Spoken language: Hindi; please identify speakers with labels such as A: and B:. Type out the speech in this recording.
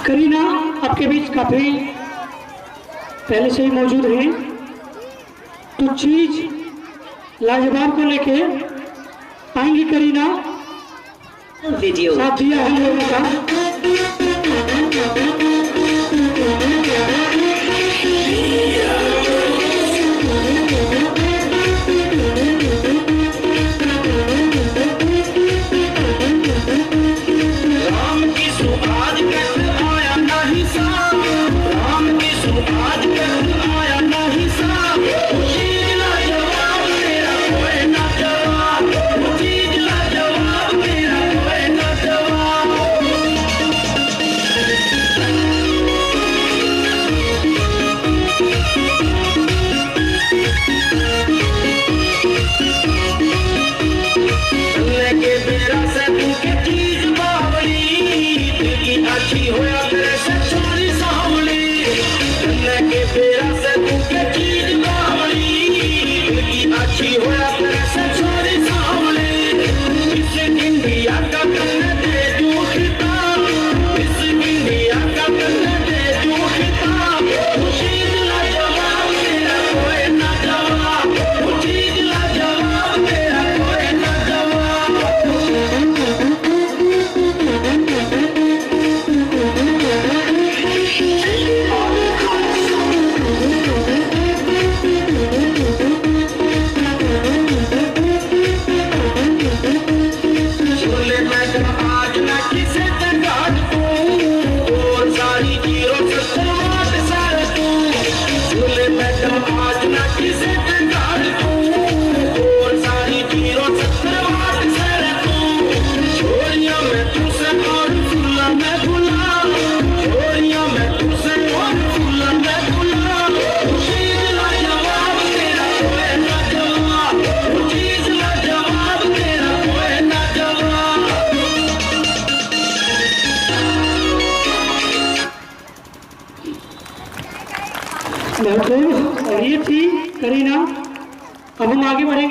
A: करीना आपके बीच काफी पहले से ही मौजूद हैं, तो चीज लाजवाब को लेके आएंगी करीना।
B: वीडियो
A: साथ दिया हम लोगों का।
C: अच्छी होया तेरे से छोरी सावली, के बेरा से तू के चीज बावली, की अच्छी होया तेरे से छोरी सावली। इस इंडिया का करने दे तू खिताब, इस इंडिया का करने दे तू खिताब। चीज ला जवाब तेरा कोई ना जवाब, चीज ला जवाब तेरा कोई ना जवाब। आज न किसे तकाट तू, और सारी जीरो सत्तरवाट सार तू। झूले मैडम आज न किसे तकाट तू, और सारी जीरो सत्तरवाट सार तू। छोरिया मैं तुझसे और फूला मैं भुला, छोरिया मैं तुझसे और फूला मैं भुला। चीज ला जवाब तेरा कोई ना जवाब, चीज ला जवाब तेरा कोई ना जवाब।
A: बिल्कुल, और ये थी करीना। अब हम आगे बढ़ेंगे।